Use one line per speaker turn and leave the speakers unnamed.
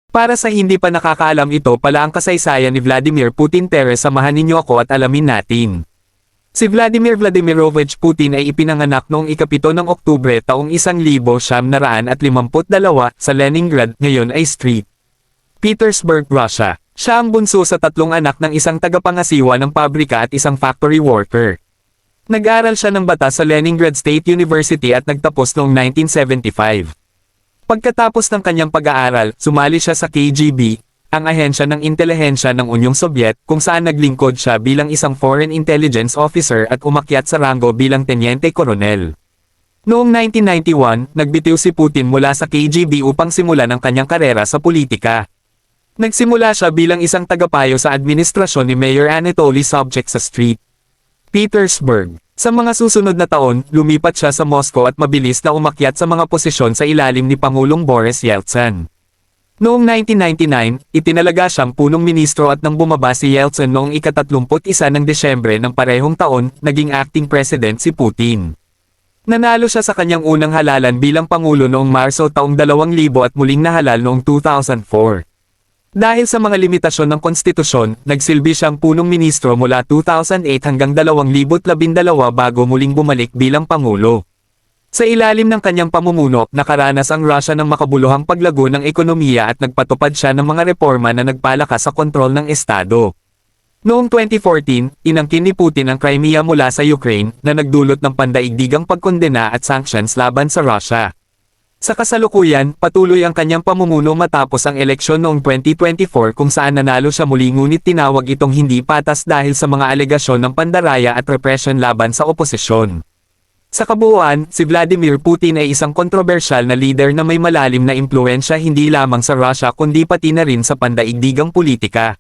Para sa hindi pa nakakaalam, ito pala ang kasaysayan ni Vladimir Putin. Tara, samahan ninyo ako at alamin natin. Si Vladimir Vladimirovich Putin ay ipinanganak noong ika-7 ng Oktubre taong 1952 sa Leningrad, ngayon ay St. Petersburg, Russia. Siya ang bunso sa 3 anak ng isang tagapangasiwa ng pabrika at isang factory worker. Nag-aral siya ng batas sa Leningrad State University at nagtapos noong 1975. Pagkatapos ng kanyang pag-aaral, sumali siya sa KGB, ang ahensya ng intelihensya ng Unyong Sobyet, kung saan naglingkod siya bilang isang foreign intelligence officer at umakyat sa ranggo bilang tenyente koronel. Noong 1991, nagbitiw si Putin mula sa KGB upang simulan ang kanyang karera sa politika. Nagsimula siya bilang isang tagapayo sa administrasyon ni Mayor Anatoly Sobchak sa St. Petersburg. Sa mga susunod na taon, lumipat siya sa Moscow at mabilis na umakyat sa mga posisyon sa ilalim ni Pangulong Boris Yeltsin. Noong 1999, itinalaga siyang punong ministro at nang bumaba si Yeltsin noong ika-31 ng Desyembre ng parehong taon, naging acting president si Putin. Nanalo siya sa kanyang unang halalan bilang Pangulo noong Marso taong 2000 at muling nahalal noong 2004. Dahil sa mga limitasyon ng konstitusyon, nagsilbi siyang punong ministro mula 2008 hanggang 2012 bago muling bumalik bilang Pangulo. Sa ilalim ng kanyang pamumuno, nakaranas ang Russia ng makabuluhang paglago ng ekonomiya at nagpatupad siya ng mga reforma na nagpalakas sa kontrol ng Estado. Noong 2014, inangkin ni Putin ang Crimea mula sa Ukraine, na nagdulot ng pandaigdigang pagkondena at sanctions laban sa Russia. Sa kasalukuyan, patuloy ang kanyang pamumuno matapos ang eleksyon noong 2024 kung saan nanalo siya muli, ngunit tinawag itong hindi patas dahil sa mga alegasyon ng pandaraya at repression laban sa oposisyon. Sa kabuuan, si Vladimir Putin ay isang kontrobersyal na leader na may malalim na impluwensya hindi lamang sa Russia kundi pati na rin sa pandaigdigang politika.